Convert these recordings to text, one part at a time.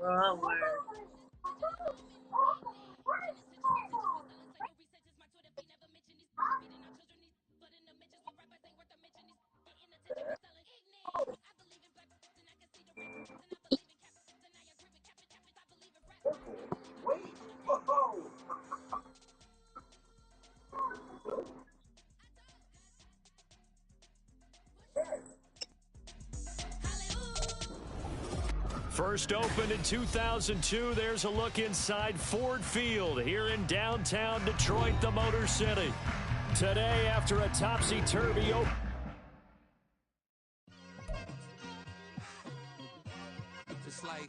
Oh, word. First opened in 2002, there's a look inside Ford Field here in downtown Detroit, the Motor City. Today, after a topsy-turvy open. Just like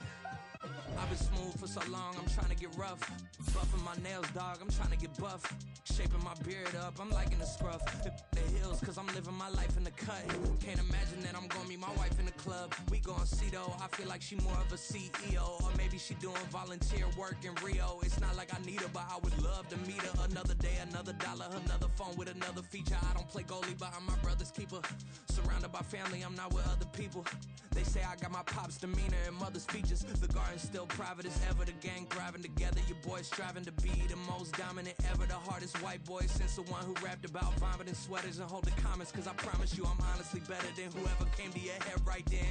I've been smooth for so long, I'm trying to get rough. Buffing my nails, dog, I'm trying to get buff. Shaping my beard up, I'm liking the scruff. The hills, cause I'm living my life in the cut. Can't imagine that I'm gonna meet my wife in the club. We gon' see though, I feel like she more of a CEO. Or maybe she doing volunteer work in Rio. It's not like I need her, but I would love to meet her. Another day, another dollar, another phone with another feature. I don't play goalie, but I'm my brother's keeper. Surrounded by family, I'm not with other people. They say I got my pop's demeanor and mother's features. The garden's still private as ever. The gang thriving together. Your boys striving to be the most dominant ever. The hardest white boy since the one who rapped about vomiting sweaters and hold the comments. Cause I promise you I'm honestly better than whoever came to your head right then.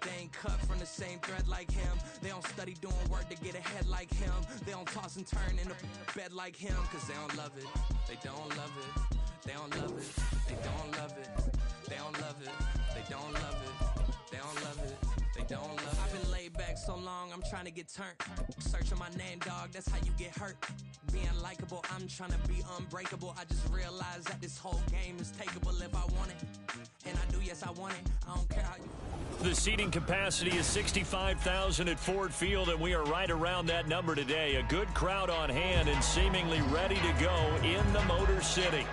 They ain't cut from the same thread like him. They don't study doing work to get ahead like him. They don't toss and turn in a bed like him. Cause they don't love it. They don't love it. They don't love it. They don't love it. They don't love it. They don't love it. They don't love it. They don't love it. I've been laid back so long, I'm trying to get turned. Searching my name, dog, that's how you get hurt. Being likable, I'm trying to be unbreakable. I just realized that this whole game is takeable if I want it. And I do, yes, I want it. I don't care how you... The seating capacity is 65,000 at Ford Field, and we are right around that number today. A good crowd on hand and seemingly ready to go in the Motor City.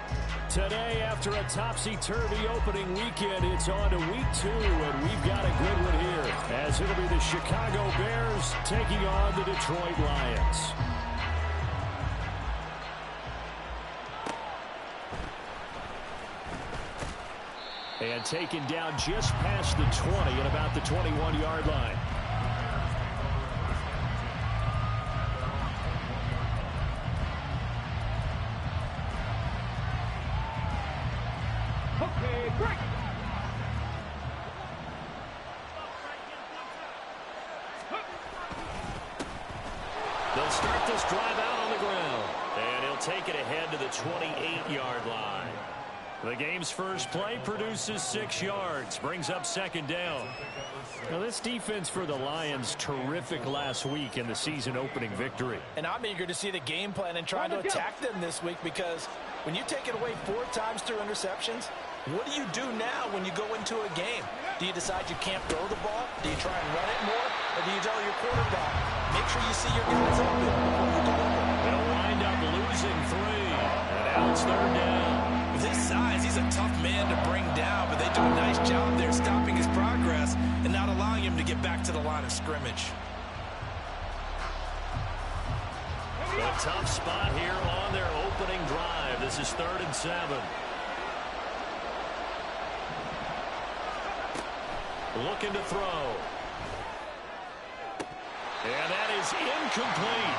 Today, after a topsy-turvy opening weekend, it's on to week 2, and we've got a good one here, as it'll be the Chicago Bears taking on the Detroit Lions. And taken down just past the 20 at about the 21-yard line. Okay, great. They'll start this drive out on the ground. And he'll take it ahead to the 28-yard line. The game's first play produces 6 yards, brings up second down. Now, this defense for the Lions, terrific last week in the season-opening victory. And I'm eager to see the game plan and try to attack them this week, because when you take it away 4 times through interceptions, what do you do now when you go into a game? Do you decide you can't throw the ball? Do you try and run it more? Or do you tell your quarterback, make sure you see your guys open before you deliver? They'll wind up losing 3. And now it's third down. With his size, he's a tough man to bring down, but they do a nice job there stopping his progress and not allowing him to get back to the line of scrimmage. A tough spot here on their opening drive. This is 3rd and 7. Looking to throw. And that is incomplete.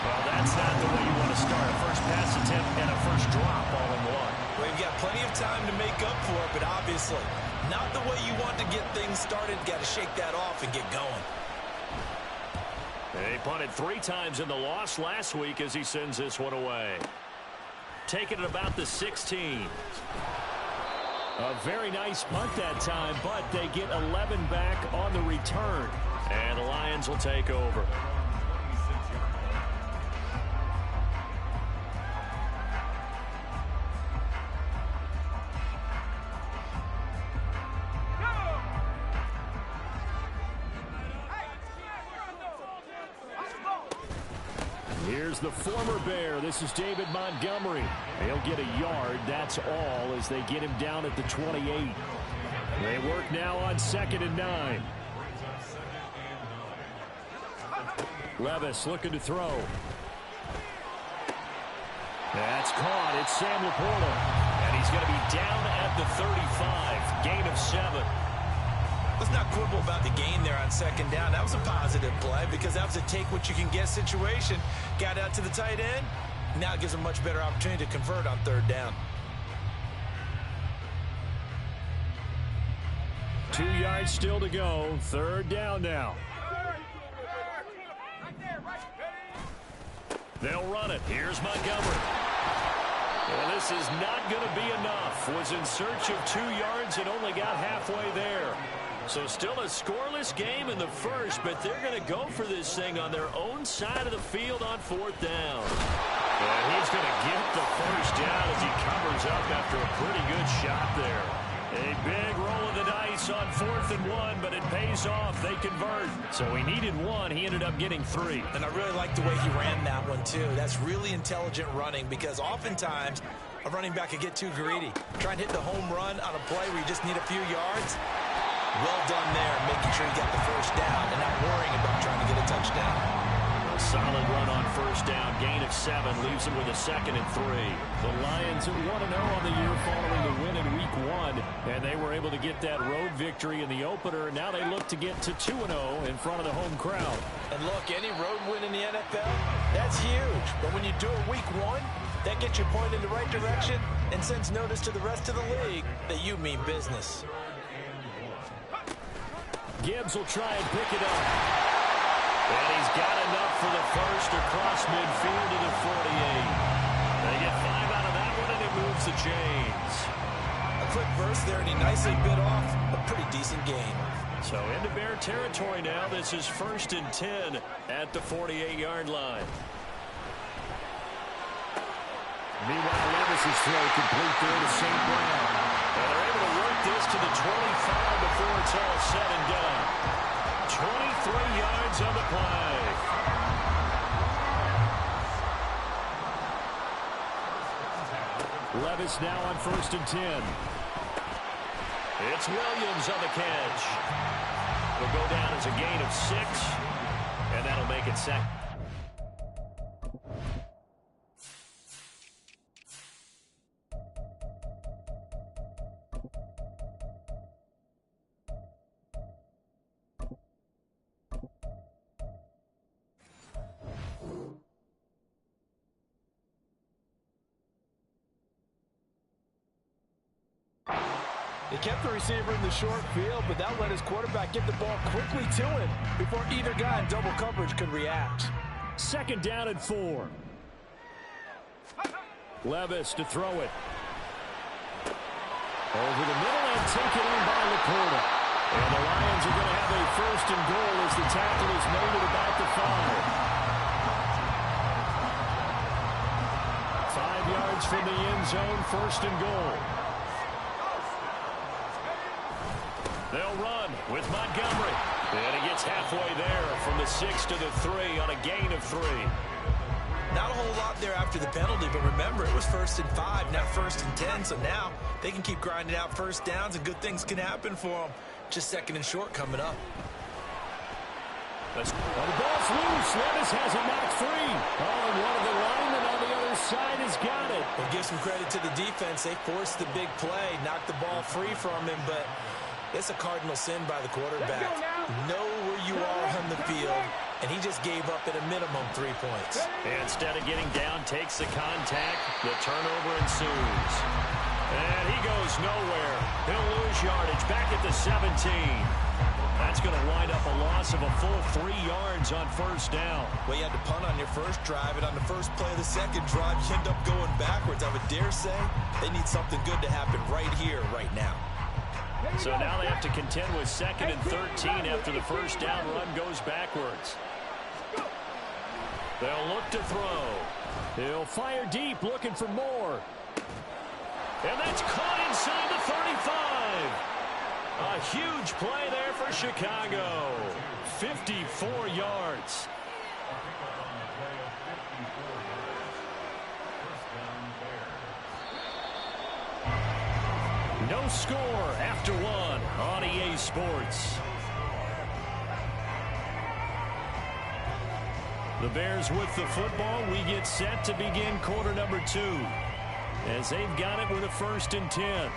Well, that's not the way you want to start. A first pass attempt and a first drop all in one. Well, you've got plenty of time to make up for it, but obviously not the way you want to get things started. Got to shake that off and get going. They punted 3 times in the loss last week as he sends this one away. Taking it about the 16. A very nice punt that time, but they get 11 back on the return. And the Lions will take over. Here's the former Bear. This is David Montgomery. He'll get a yard. That's all as they get him down at the 28. They work now on 2nd and 9. Levis looking to throw. That's caught. It's Sam Laporta. And he's going to be down at the 35. Gain of 7. Let's not quibble about the gain there on second down. That was a positive play because that was a take-what-you-can-get situation. Got out to the tight end. Now it gives them a much better opportunity to convert on third down. 2 yards still to go. Third down now. They'll run it. Here's Montgomery. Well, this is not going to be enough. Was in search of 2 yards and only got halfway there. So still a scoreless game in the first, but they're going to go for this thing on their own side of the field on fourth down. And he's going to get the first down as he covers up after a pretty good shot there. A big roll of the dice on 4th and 1, but it pays off. They convert. So he needed 1. He ended up getting 3. And I really like the way he ran that one, too. That's really intelligent running because oftentimes a running back can get too greedy. Try and hit the home run on a play where you just need a few yards. Well done there, making sure you got the first down and not worrying about trying to get a touchdown. A solid run on first down. Gain of 7 leaves them with a 2nd and 3. The Lions 1-0 on the year following the win in Week 1, and they were able to get that road victory in the opener. Now they look to get to 2-0 in front of the home crowd. And look, any road win in the NFL, that's huge. But when you do it Week 1, that gets you pointed in the right direction and sends notice to the rest of the league that you mean business. Gibbs will try and pick it up. And he's got enough for the first across midfield to the 48. They get 5 out of that one, and it moves the chains. A quick burst there, and he nicely bit off a pretty decent gain. So into Bear territory now. This is 1st and 10 at the 48-yard line. Meanwhile, Levis's throw complete there to St. Brown. And they're able to work this to the 25 before it's all said and done. 23 yards on the play. Levis now on 1st and 10. It's Williams on the catch. It'll go down as a gain of 6, and that'll make it 2nd. He kept the receiver in the short field, but that let his quarterback get the ball quickly to him before either guy in double coverage could react. 2nd down and 4. Levis to throw it. Over the middle and taken in by Laporta. And the Lions are going to have a 1st and goal as the tackle is made at about the 5. 5 yards from the end zone, 1st and goal. They'll run with Montgomery. And he gets halfway there from the 6 to the 3 on a gain of 3. Not a whole lot there after the penalty, but remember, it was 1st and 5, not 1st and 10, so now they can keep grinding out first downs and good things can happen for them. Just 2nd and short coming up. The ball's loose. Levis has it knocked free. Oh, and one of the linemen on the other side has got it. Well, give some credit to the defense. They forced the big play, knocked the ball free from him, but it's a cardinal sin by the quarterback. Know where you are on the field, and he just gave up at a minimum 3 points. Instead of getting down, takes the contact. The turnover ensues. And he goes nowhere. He'll lose yardage back at the 17. That's going to wind up a loss of a full 3 yards on 1st down. Well, you had to punt on your first drive, and on the first play of the second drive, you end up going backwards. I would dare say they need something good to happen right here, right now. So now they have to contend with 2nd and 13 after the first down run goes backwards. They'll look to throw. He'll fire deep, looking for more. And that's caught inside the 35. A huge play there for Chicago. 54 yards. No score after 1 on EA Sports. The Bears with the football. We get set to begin quarter number 2 as they've got it with a 1st and 10.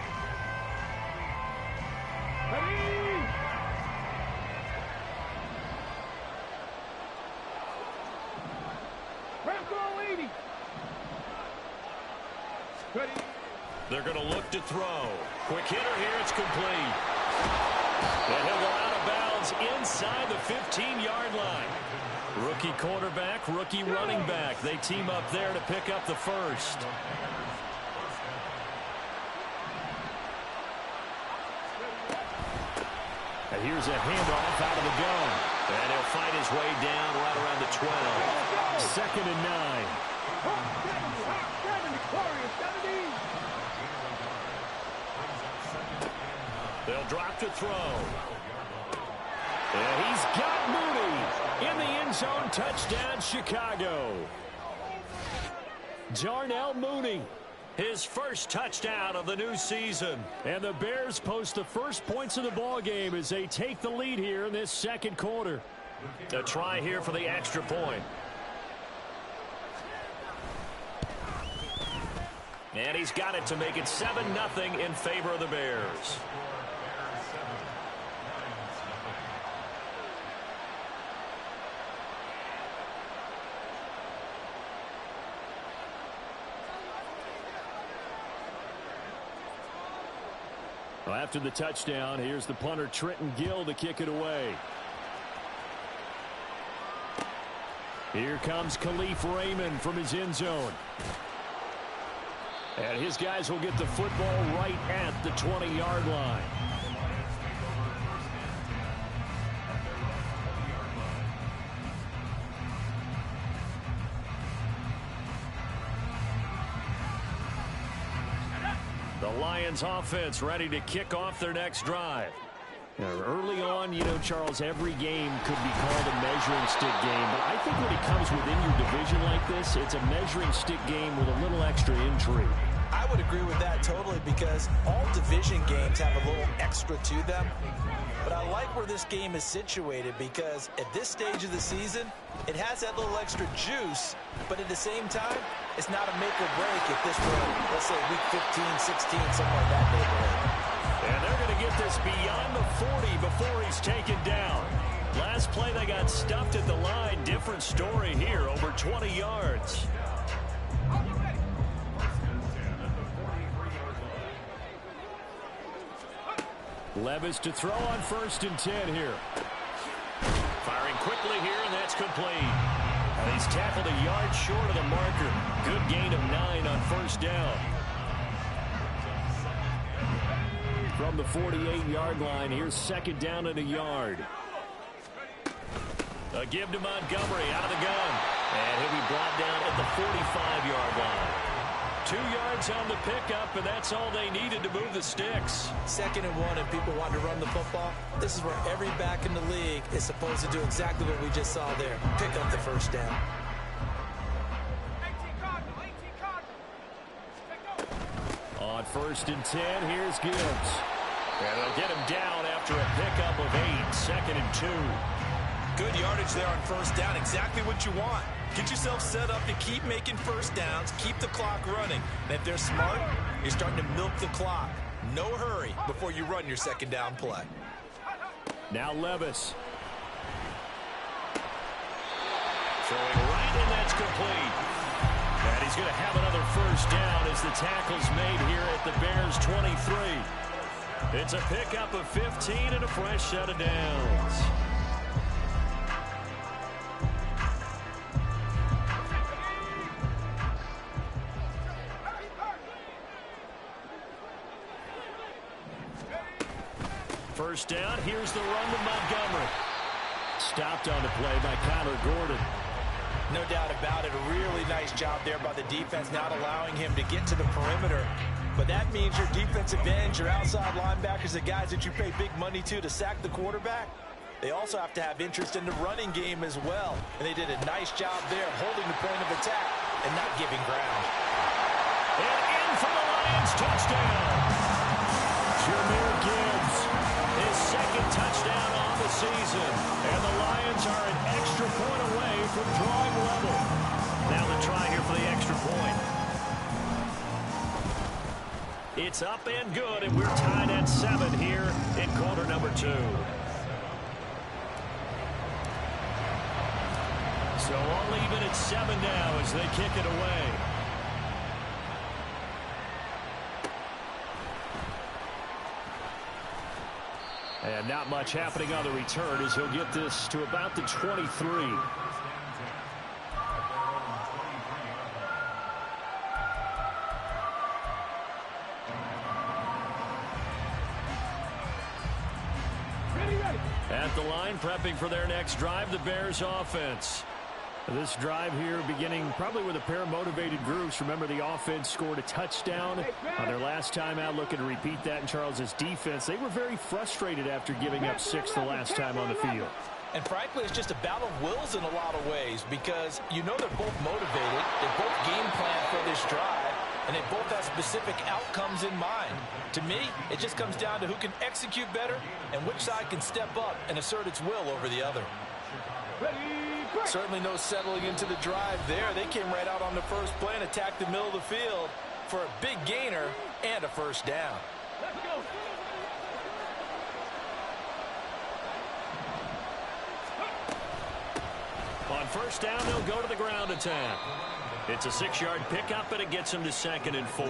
They're going to look to throw. Quick hitter here. It's complete. And he'll go out of bounds inside the 15-yard line. Rookie quarterback, rookie running back. They team up there to pick up the first. And here's a handoff out of the gun. And he'll fight his way down right around the 12. 2nd and 9. They'll drop to throw. And he's got Mooney in the end zone. Touchdown, Chicago. Darnell Mooney, his first touchdown of the new season. And the Bears post the first points of the ball game as they take the lead here in this 2nd quarter. A try here for the extra point. And he's got it to make it 7-0 in favor of the Bears. Well, after the touchdown, here's the punter Trenton Gill to kick it away. Here comes Khalif Raymond from his end zone. And his guys will get the football right at the 20-yard line. The Lions offense ready to kick off their next drive. Early on, you know, Charles, every game could be called a measuring stick game. But I think when it comes within your division like this, it's a measuring stick game with a little extra intrigue. I would agree with that totally because all division games have a little extra to them. But I like where this game is situated because at this stage of the season, it has that little extra juice. But at the same time, it's not a make or break if this were, let's say, week 15, 16, something like that neighborhood. And they're going to get this beyond the 40 before he's taken down. Last play, they got stuffed at the line. Different story here, over 20 yards. Levis to throw on 1st and 10 here. Firing quickly here, and that's complete. And he's tackled a yard short of the marker. Good gain of 9 on 1st down. From the 48-yard line, here's 2nd down and a yard. A give to Montgomery out of the gun. And he'll be brought down at the 45-yard line. 2 yards on the pickup, and that's all they needed to move the sticks. 2nd and 1, and people want to run the football. This is where every back in the league is supposed to do exactly what we just saw there. Pick up the 1st down. On 1st and 10, here's Gibbs. And they'll get him down after a pickup of 8. 2nd and 2. Good yardage there on 1st down. Exactly what you want. Get yourself set up to keep making 1st downs, keep the clock running. And if they're smart, you're starting to milk the clock. No hurry before you run your 2nd down play. Now Levis. Throwing right, and that's complete. And he's going to have another 1st down as the tackle's made here at the Bears 23. It's a pickup of 15 and a fresh set of downs. First down, here's the run to Montgomery. Stopped on the play by Connor Gordon. No doubt about it. A really nice job there by the defense, not allowing him to get to the perimeter. But that means your defensive ends, your outside linebackers, the guys that you pay big money to sack the quarterback, they also have to have interest in the running game as well. And they did a nice job there holding the point of attack and not giving ground. And in for the Lions, touchdown. Jahmyr Gibbs, his 2nd touchdown on the season. And the Lions are an extra point away from drawing level. Now the try here for the extra point. It's up and good, and we're tied at 7 here in quarter number 2. So only even at 7 now as they kick it away. And not much happening on the return as he'll get this to about the 23. At the line, prepping for their next drive, the Bears offense. This drive here beginning probably with a pair of motivated groups. Remember, the offense scored a touchdown on their last time out, looking to repeat that in Charles's defense. They were very frustrated after giving up 6 the last time on the field. And frankly, it's just a battle of wills in a lot of ways because you know they're both motivated. They both game plan for this drive, and they both have specific outcomes in mind. To me, it just comes down to who can execute better and which side can step up and assert its will over the other. Certainly no settling into the drive there. They came right out on the first play and attacked the middle of the field for a big gainer and a first down. Let's go. On first down, they'll go to the ground attack. It's a 6-yard pickup, and it gets him to 2nd and 4.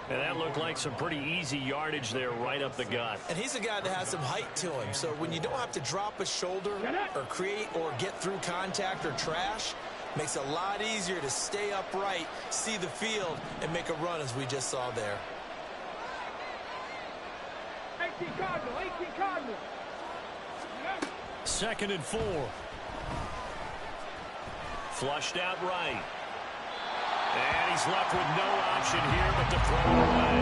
And that looked like some pretty easy yardage there right up the gut. And he's a guy that has some height to him. So when you don't have to drop a shoulder or create or get through contact or trash, makes it a lot easier to stay upright, see the field, and make a run as we just saw there. 18 Cardinal, 18 Cardinal. 2nd and 4. Flushed out right. And he's left with no option here but to throw it away.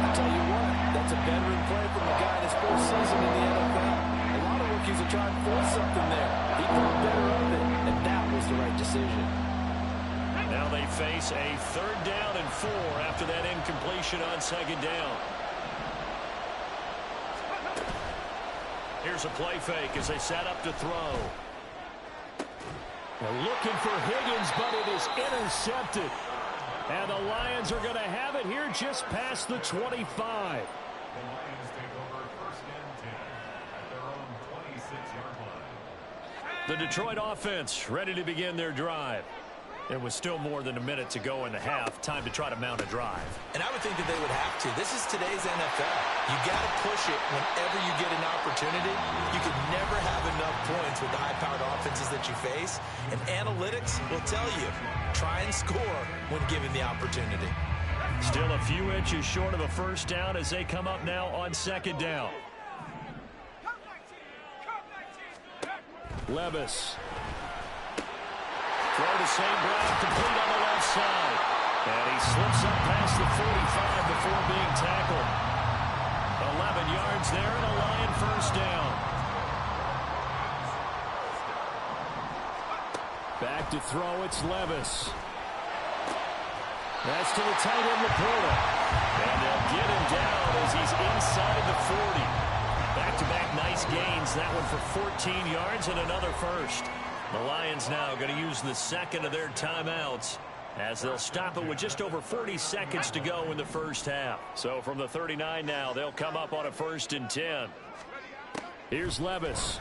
I tell you what, that's a veteran play from a guy in his first season in the NFL. A lot of rookies are trying to force something there. He thought better of it, and that was the right decision. Now they face a 3rd down and 4 after that incompletion on 2nd down. Here's a play fake as they set up to throw. They're looking for Higgins, but it is intercepted. And the Lions are going to have it here just past the 25. The Lions take over 1st and 10 at their own 26-yard line. The Detroit offense ready to begin their drive. There was still more than a minute to go in the half. Time to try to mount a drive. And I would think that they would have to. This is today's NFL. You got to push it whenever you get an opportunity. You can never have enough points with the high-powered offenses that you face. And analytics will tell you, try and score when given the opportunity. Still a few inches short of a first down as they come up now on 2nd down. Levis. Throw to St. Brown, complete on the left side. And he slips up past the 45 before being tackled. 11 yards there and a Lion first down. Back to throw, it's Levis. That's to the tight end, Laporta. And they'll get him down as he's inside the 40. Back-to-back nice gains. That one for 14 yards and another first. The Lions now going to use the 2nd of their timeouts as they'll stop it with just over 40 seconds to go in the first half. So from the 39 now, they'll come up on a 1st and 10. Here's Levis.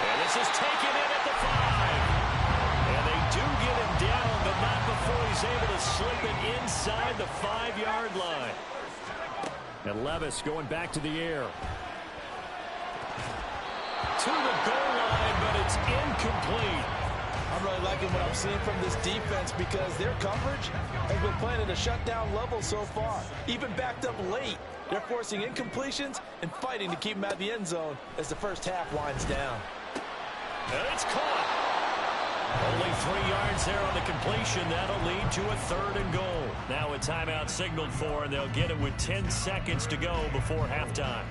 And this is taken in at the 5. And they do get him down, but not before he's able to slip it inside the 5-yard line. And Levis going back to the air. To the goal line, but it's incomplete. I'm really liking what I'm seeing from this defense because their coverage has been playing at a shutdown level so far. Even backed up late, they're forcing incompletions and fighting to keep them out of the end zone as the first half winds down. And it's caught. Only 3 yards there on the completion. That'll lead to a 3rd and goal. Now a timeout signaled for, and they'll get it with 10 seconds to go before halftime.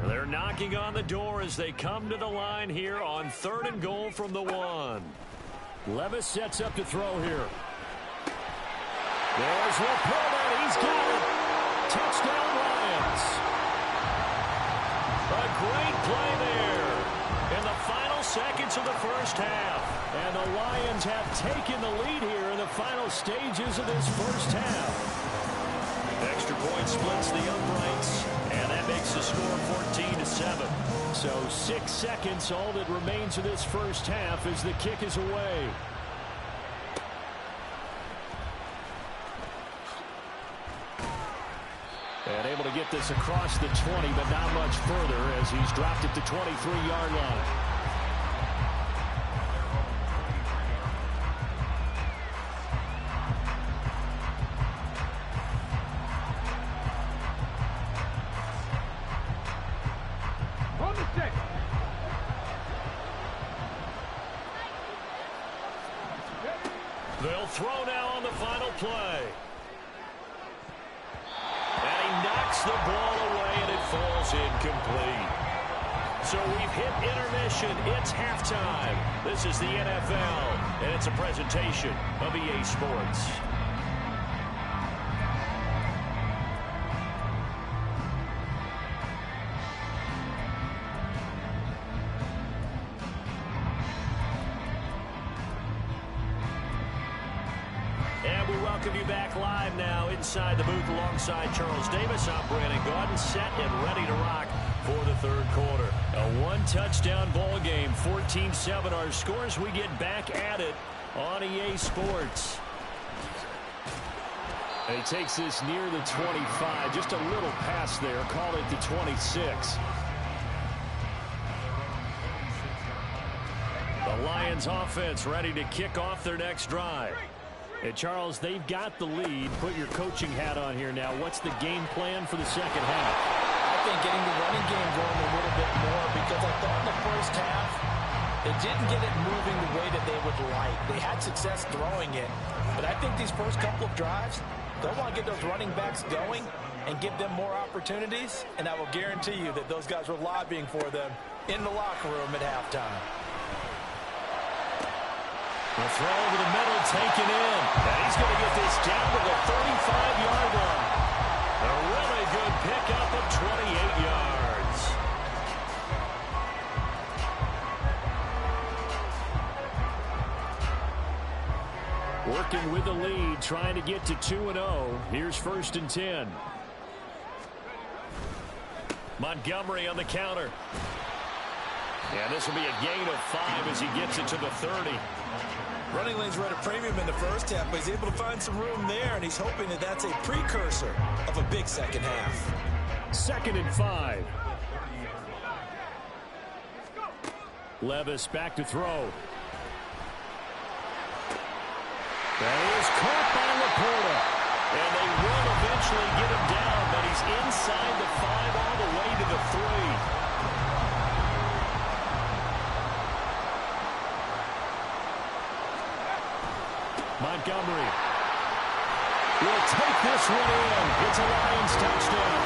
They're knocking on the door as they come to the line here on 3rd and goal from the 1. Levis sets up to throw here. There's Laporta. He's got it. Touchdown Lions. A great play there in the final seconds of the first half. And the Lions have taken the lead here in the final stages of this first half. Extra Point splits the uprights, and that makes the score 14-7. So 6 seconds, all that remains of this first half as the kick is away. And able to get this across the 20, but not much further as he's dropped it to 23-yard line. On the 6. They'll throw now on the final play. And he knocks the ball away, and it falls incomplete. So we've hit intermission. It's halftime. This is the NFL, and it's a presentation of EA Sports. And we welcome you back live now inside the booth alongside Charles Davis. I'm Brandon Gaudin, set and ready to rock for the third quarter. A one-touchdown ball game, 14-7 our scores. We get back at it on EA Sports. And he takes this near the 25, just a little pass there, call it the 26. The Lions offense ready to kick off their next drive. And Charles, they've got the lead. Put your coaching hat on here now. What's the game plan for the second half? I think getting the running game going a little bit more, because I thought in the first half they didn't get it moving the way that they would like. They had success throwing it, but I think these first couple of drives, they'll want to get those running backs going and give them more opportunities, and I will guarantee you that those guys were lobbying for them in the locker room at halftime. The throw over the middle, taken in. And he's going to get this down to the 35-yard line. A really good pickup of 28 yards. Working with the lead, trying to get to 2-0. Here's 1st and 10. Montgomery on the counter. And this will be a gain of 5 as he gets it to the 30. Running lanes were at a premium in the first half, but he's able to find some room there, and he's hoping that that's a precursor of a big second half. 2nd and 5. Levis back to throw. That is caught by Laporta. And they will eventually get him down, but he's inside the 5 all the way to the 3. Montgomery will take this one in. It's a Lions touchdown.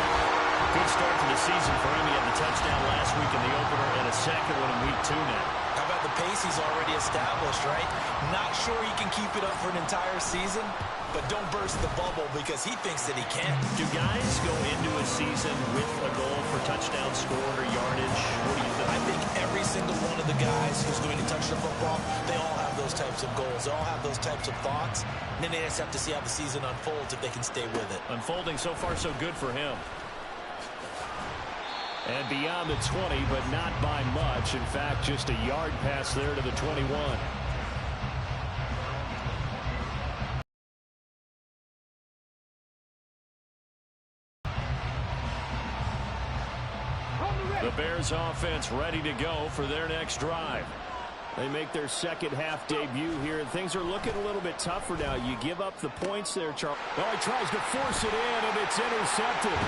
Good start to the season for him. He had the touchdown last week in the opener and a second one in week 2 now. How about the pace he's already established, right? Not sure he can keep it up for an entire season, but don't burst the bubble because he thinks that he can. Do guys go into a season with a goal for touchdown scored or yardage? What do you think? I think every single one of the guys who's going to touch the football, they all have those types of goals. They all have those types of thoughts. And then they just have to see how the season unfolds if they can stay with it. Unfolding so far so good for him. And beyond the 20, but not by much. In fact, just a yard pass there to the 21. The Bears offense ready to go for their next drive. They make their second half debut here, and things are looking a little bit tougher now. You give up the points there, Charles. Oh, he tries to force it in, and it's intercepted.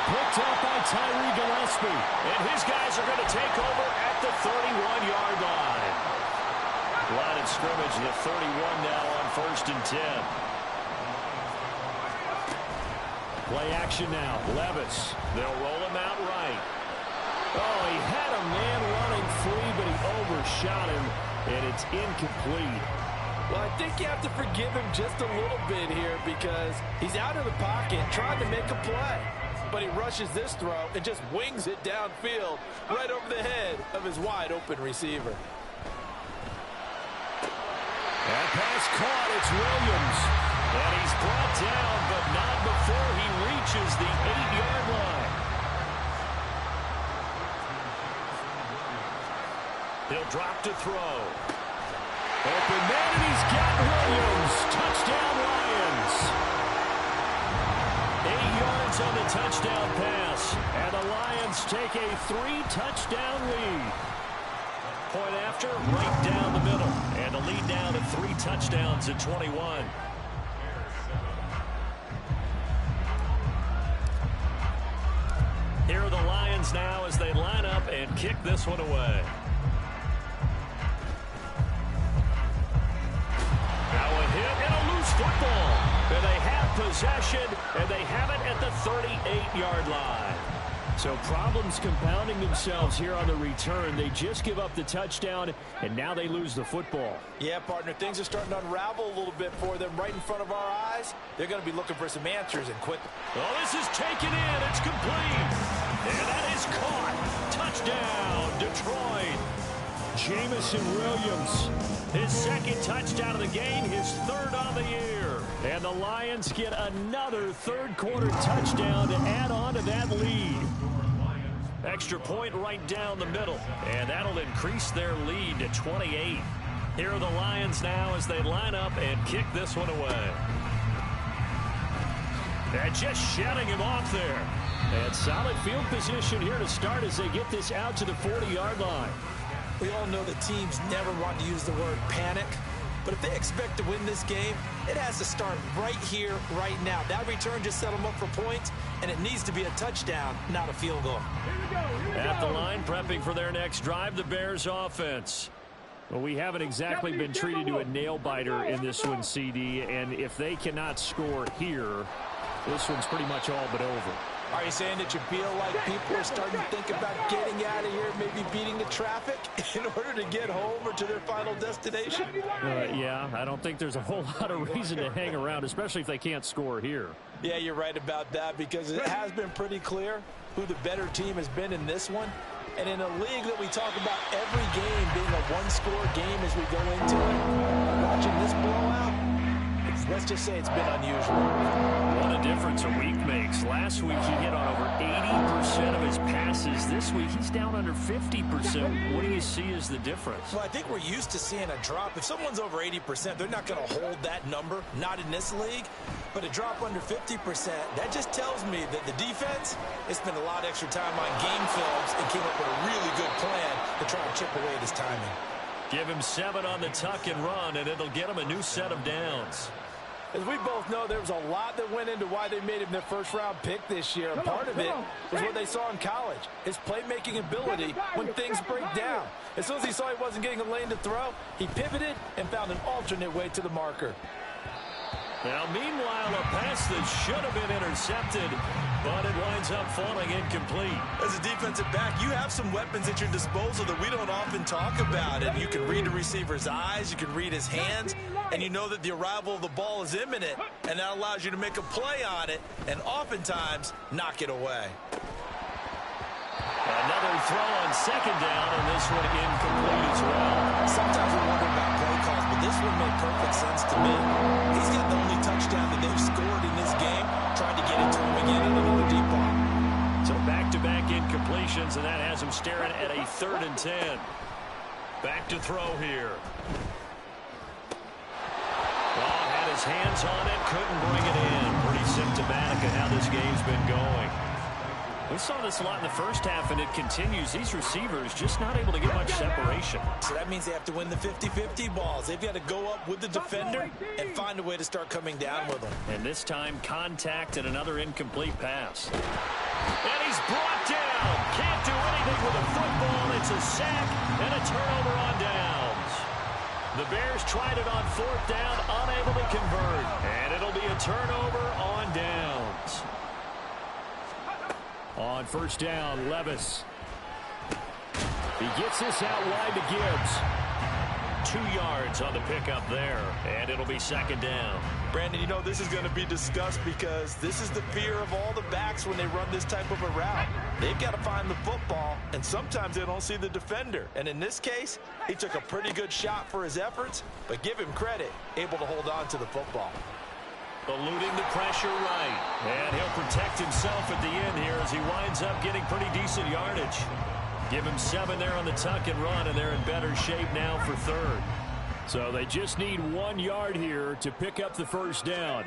Picked up by Tyree Gillespie. And his guys are going to take over at the 31-yard line. Line of scrimmage, the 31 now on 1st and 10. Play action now. Levis. They'll roll him out right. Oh, he had a man running free, but he overshot him, and it's incomplete. Well, I think you have to forgive him just a little bit here because he's out of the pocket trying to make a play. But he rushes this throw and just wings it downfield right over the head of his wide-open receiver. That pass caught. It's Williams. And he's brought down, but not before he reaches the 8-yard line. He'll drop to throw. Open man, and he's got Williams. Touchdown, Lions. 8 yards on the touchdown pass. And the Lions take a 3-touchdown lead. Point after, right down the middle. And the lead down to 3 touchdowns at 21. Here are the Lions now as they line up and kick this one away. Now a hit and a loose football. And they have possession, and they have it at the 38-yard line. So problems compounding themselves here on the return. They just give up the touchdown, and now they lose the football. Yeah, partner, things are starting to unravel a little bit for them right in front of our eyes. They're going to be looking for some answers and quick. Oh, this is taken in. It's complete. And that is caught. Touchdown, Detroit. Jamison Williams, his second touchdown of the game, his third on the year. And the Lions get another third-quarter touchdown to add on to that lead. Extra point right down the middle, and that'll increase their lead to 28. Here are the Lions now as they line up and kick this one away. And just shutting him off there. And solid field position here to start as they get this out to the 40-yard line. We all know that teams never want to use the word panic, but if they expect to win this game, it has to start right here, right now. That return just set them up for points, and it needs to be a touchdown, not a field goal. At the line, prepping for their next drive, the Bears offense. Well, we haven't exactly been treated to a nail-biter in this one, CD, and if they cannot score here, this one's pretty much all but over. Are you saying that you feel like people are starting to think about getting out of here, maybe beating the traffic in order to get home or to their final destination? Yeah, I don't think there's a whole lot of reason to hang around, especially if they can't score here. Yeah, you're right about that because it has been pretty clear who the better team has been in this one. And in a league that we talk about every game being a one-score game as we go into it, watching this blowout, let's just say it's been unusual. What a difference a week makes. Last week he hit on over 80% of his passes. This week he's down under 50%. What do you see as the difference? Well, I think we're used to seeing a drop. If someone's over 80%, they're not going to hold that number, not in this league. But a drop under 50%, that just tells me that the defense has spent a lot of extra time on game films and came up with a really good plan to try and chip away at his timing. Give him 7 on the tuck and run, and it'll get him a new set of downs. As we both know, there was a lot that went into why they made him their first-round pick this year. And part of it was what they saw in college, his playmaking ability when things break down. As soon as he saw he wasn't getting a lane to throw, he pivoted and found an alternate way to the marker. Now, meanwhile, a pass that should have been intercepted, but it winds up falling incomplete. As a defensive back, you have some weapons at your disposal that we don't often talk about. And you can read a receiver's eyes, you can read his hands, and you know that the arrival of the ball is imminent, and that allows you to make a play on it and oftentimes knock it away. Another throw on second down, and this one incomplete as well. Sometimes we wonder about play calls, but this one made perfect sense to me. He's got the only touchdown that they've scored in this game. Tried to get it to him again in another deep ball. So back-to-back incompletions, and that has him staring at a 3rd and 10. Back to throw here. Well, had his hands on it, couldn't bring it in. Pretty symptomatic of how this game's been going. We saw this a lot in the first half, and it continues. These receivers just not able to get much separation. So that means they have to win the 50-50 balls. They've got to go up with the defender and find a way to start coming down with them. And this time, contact and another incomplete pass. And he's brought down. Can't do anything with a football. It's a sack and a turnover on downs. The Bears tried it on 4th down, unable to convert. And it'll be a turnover on downs. On 1st down, Levis. He gets this out wide to Gibbs. 2 yards on the pickup there, and it'll be 2nd down. Brandon, you know this is going to be discussed because this is the fear of all the backs when they run this type of a route. They've got to find the football, and sometimes they don't see the defender. And in this case, he took a pretty good shot for his efforts, but give him credit, able to hold on to the football. Eluding the pressure right. And he'll protect himself at the end here as he winds up getting pretty decent yardage. Give him 7 there on the tuck and run, and they're in better shape now for third. So they just need 1 yard here to pick up the first down.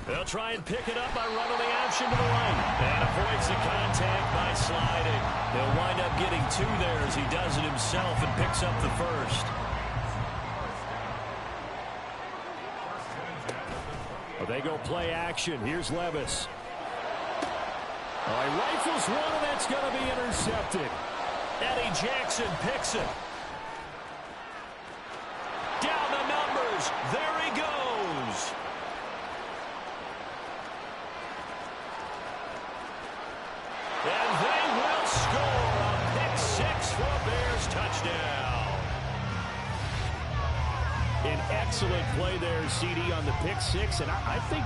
They'll try and pick it up by running the option to the right. And avoids the contact by sliding. He'll wind up getting 2 there as he does it himself and picks up the first. Well, they go play action. Here's Levis. He rifles one, and that's going to be intercepted. Eddie Jackson picks it. Down the numbers. There he goes. And they will score a pick 6 for a Bears touchdown. An excellent play there, CD, on the pick 6. And I think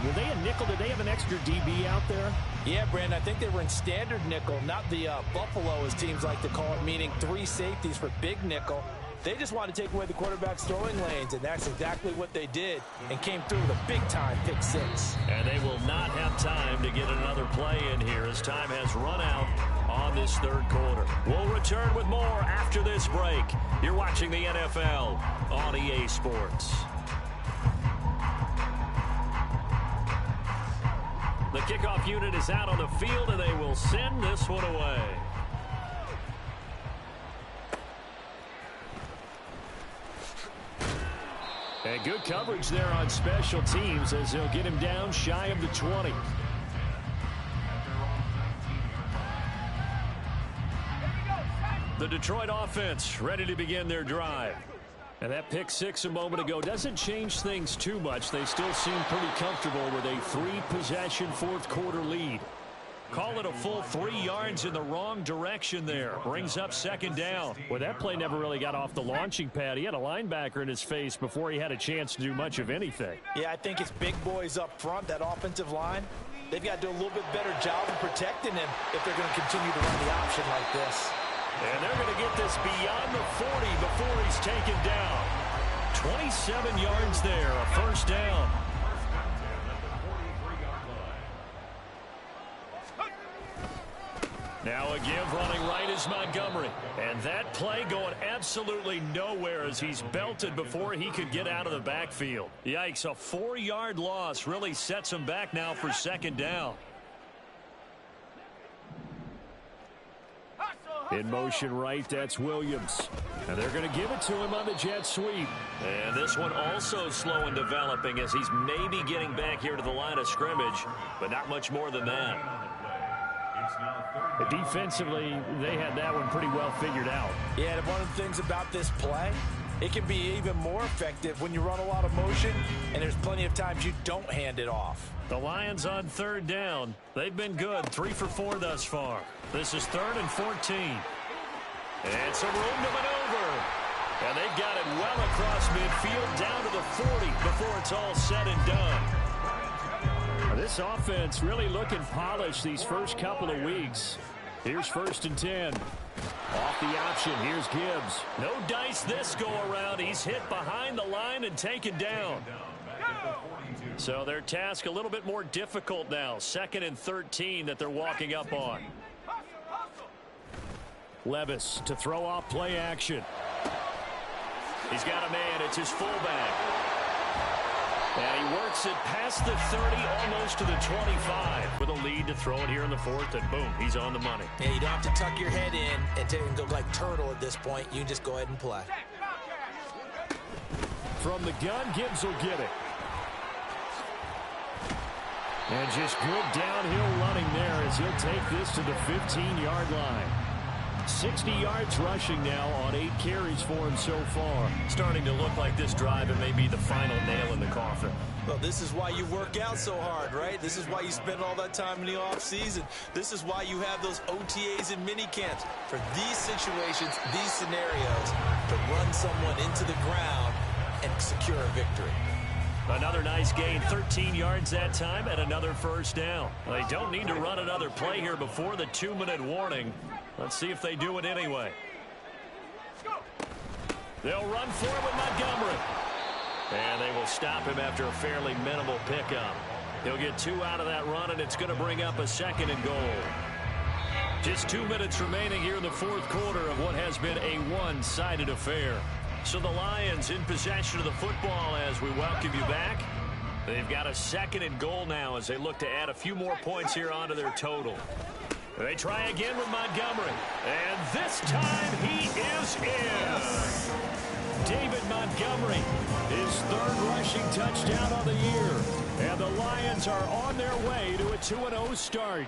were they a nickel? Did they have an extra DB out there? Yeah, Brandon, I think they were in standard nickel, not the Buffalo, as teams like to call it, meaning 3 safeties for big nickel. They just wanted to take away the quarterback's throwing lanes, and that's exactly what they did, and came through with a big-time pick 6. And they will not have time to get another play in here as time has run out on this third quarter. We'll return with more after this break. You're watching the NFL on EA Sports. The kickoff unit is out on the field, and they will send this one away. And good coverage there on special teams as they'll get him down shy of the 20. The Detroit offense ready to begin their drive. And that pick 6 a moment ago doesn't change things too much. They still seem pretty comfortable with a 3-possession fourth quarter lead. Call it a full 3 yards in the wrong direction there. Brings up second down. Well, that play never really got off the launching pad. He had a linebacker in his face before he had a chance to do much of anything. Yeah, I think it's big boys up front, that offensive line. They've got to do a little bit better job of protecting him if they're going to continue to run the option like this. And they're going to get this beyond the 40 before he's taken down. 27 yards there, a first down. Now a give running right is Montgomery. And that play going absolutely nowhere as he's belted before he could get out of the backfield. Yikes, a 4-yard loss really sets him back now for second down. In motion right, that's Williams. And they're going to give it to him on the jet sweep. And this one also slow in developing as he's maybe getting back here to the line of scrimmage, but not much more than that. Defensively, they had that one pretty well figured out. Yeah, and one of the things about this play, it can be even more effective when you run a lot of motion, and there's plenty of times you don't hand it off. The Lions on third down. They've been good, 3 for 4 thus far. This is 3rd and 14. And some room to maneuver. And they got it well across midfield down to the 40 before it's all said and done. This offense really looking polished these first couple of weeks. Here's 1st and 10. Off the option, here's Gibbs. No dice this go around. He's hit behind the line and taken down. So their task a little bit more difficult now. 2nd and 13 that they're walking up on. Levis to throw off play action. He's got a man. It's his fullback. And he works it past the 30, almost to the 25. With a lead to throw it here in the 4th, and boom, he's on the money. Yeah, you don't have to tuck your head in and go like turtle at this point. You just go ahead and play. From the gun, Gibbs will get it. And just good downhill running there as he'll take this to the 15-yard line. 60 yards rushing now on 8 carries for him so far. Starting to look like this drive and may be the final nail in the coffin. Well, this is why you work out so hard, right? This is why you spend all that time in the offseason. This is why you have those OTAs and mini camps. For these situations, these scenarios, to run someone into the ground and secure a victory. Another nice gain, 13 yards that time, and another first down. They don't need to run another play here before the 2-minute warning. Let's see if they do it anyway. They'll run for it with Montgomery. And they will stop him after a fairly minimal pickup. He'll get 2 out of that run, and it's going to bring up a 2nd and goal. Just 2 minutes remaining here in the 4th quarter of what has been a one-sided affair. So the Lions in possession of the football as we welcome you back. They've got a 2nd and goal now as they look to add a few more points here onto their total. They try again with Montgomery. And this time he is in. David Montgomery, his 3rd rushing touchdown on the year. And the Lions are on their way to a 2-0 start.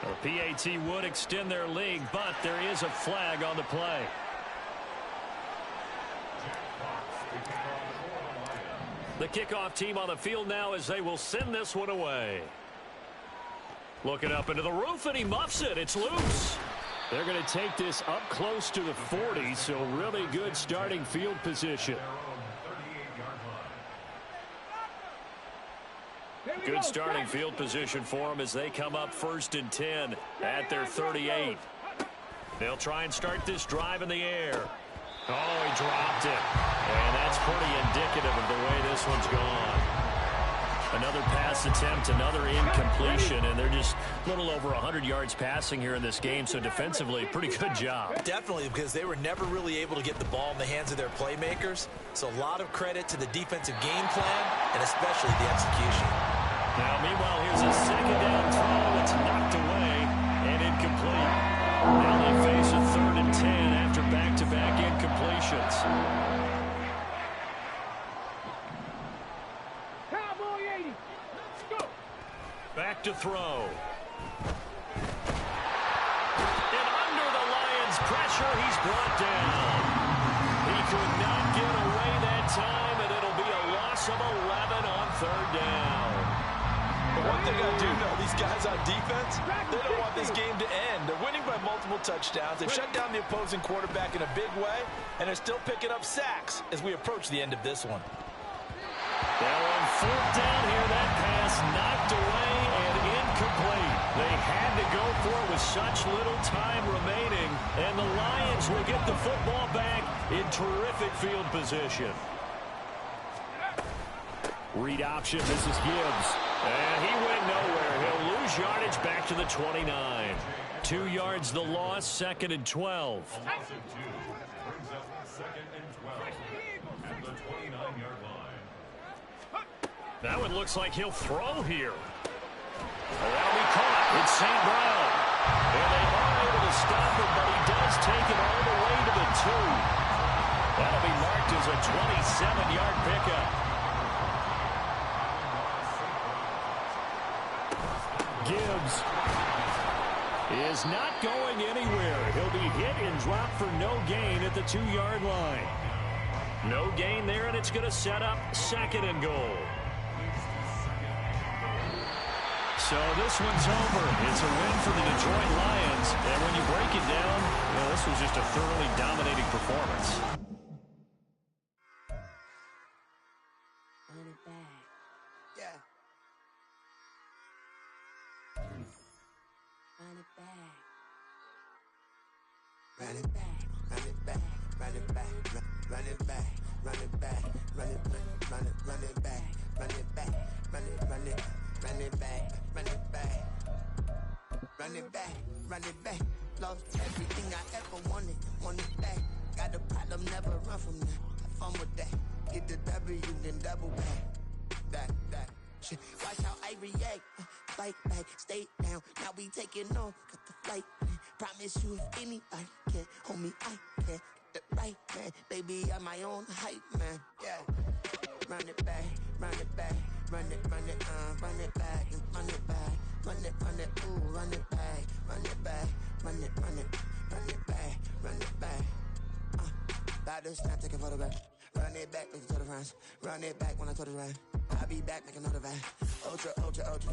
The PAT would extend their lead, but there is a flag on the play. The kickoff team on the field now as they will send this one away. Looking up into the roof, and he muffs it. It's loose. They're going to take this up close to the 40, so really good starting field position. Good starting field position for them as they come up 1st and 10 at their 38. They'll try and start this drive in the air. Oh, he dropped it. And that's pretty indicative of the way this one's gone. Another pass attempt, another incompletion, and they're just a little over 100 yards passing here in this game, so defensively, pretty good job. Definitely, because they were never really able to get the ball in the hands of their playmakers, so a lot of credit to the defensive game plan, and especially the execution. Now, meanwhile, here's a 2nd down throw. It's knocked away and incomplete. Now they face a 3rd and 10 after back-to-back incompletions. Back to throw. And under the Lions' pressure, he's brought down. He could not get away that time, and it'll be a loss of 11 on 3rd down. But one thing I do know, these guys on defense, they don't want this game to end. They're winning by multiple touchdowns. They've shut down the opposing quarterback in a big way, and they're still picking up sacks as we approach the end of this one. Now on 4th down here, that pass knocked away and incomplete. They had to go for it with such little time remaining, and the Lions will get the football back in terrific field position. Read option, this is Gibbs. And he went nowhere. He'll lose yardage back to the 29. 2 yards the loss, 2nd and 12. Brings up 2nd and 12 at the 29-yard line. That one looks like he'll throw here. That'll be caught. It's St. Brown. And they are able to stop him, but he does take it all the way to the 2. That'll be marked as a 27-yard pickup. Gibbs is not going anywhere. He'll be hit and dropped for no gain at the 2-yard line. No gain there, and it's going to set up 2nd and goal. So this one's over. It's a win for the Detroit Lions. And when you break it down, well, this was just a thoroughly dominating performance. Run it back. Yeah. Run it back. Run it back. Run it back. Run it back. Run it back. Run it back. Run it back. Run it back. Run it back. Run it run it run it back. Run it back. Run it back. Run it back. Lost everything I ever wanted. Want it back. Got a problem, never run from that. Have fun with that. Get the W, then double back. That shit. Watch how I react. Fight back, stay down. Now we taking off. Got the flight. Promise you if anybody can hold me, I can. Get the right man. Baby, I'm my own hype man. Yeah. Run it back. Run it back. Run it back, and run it back, run it, ooh, run it back, run it back, run it back, run it back. About to snap, take a photograph. Run it back, make it to the runs. Run it back when I told it right. I'll be back, make another van. Ultra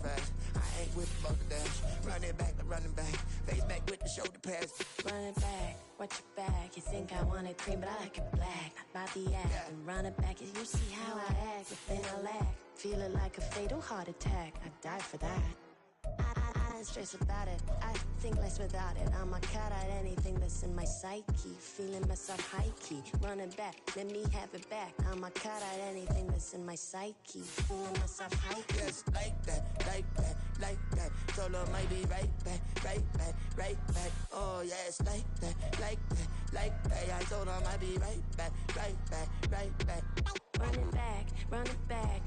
fast. I ain't with both of dash. Run it back, running back. Face back with the shoulder pads. Run it back, watch your back. You think I wanted cream, but I like it black. Not about the act, yeah. And run it back. You see how I act, but then I lack. Feeling like a fatal heart attack. I die for that. I feeling stressed about it. I think less without it. I'ma cut out anything that's in my psyche. Feeling myself high key, running back, let me have it back. I'ma cut out anything that's in my psyche. Feeling myself high key. Yes, like that, like that, like that. Told her might be right back, right back, right back. Oh yes, like that, like that, like that. I told her might be right back, right back, right back. Run it back,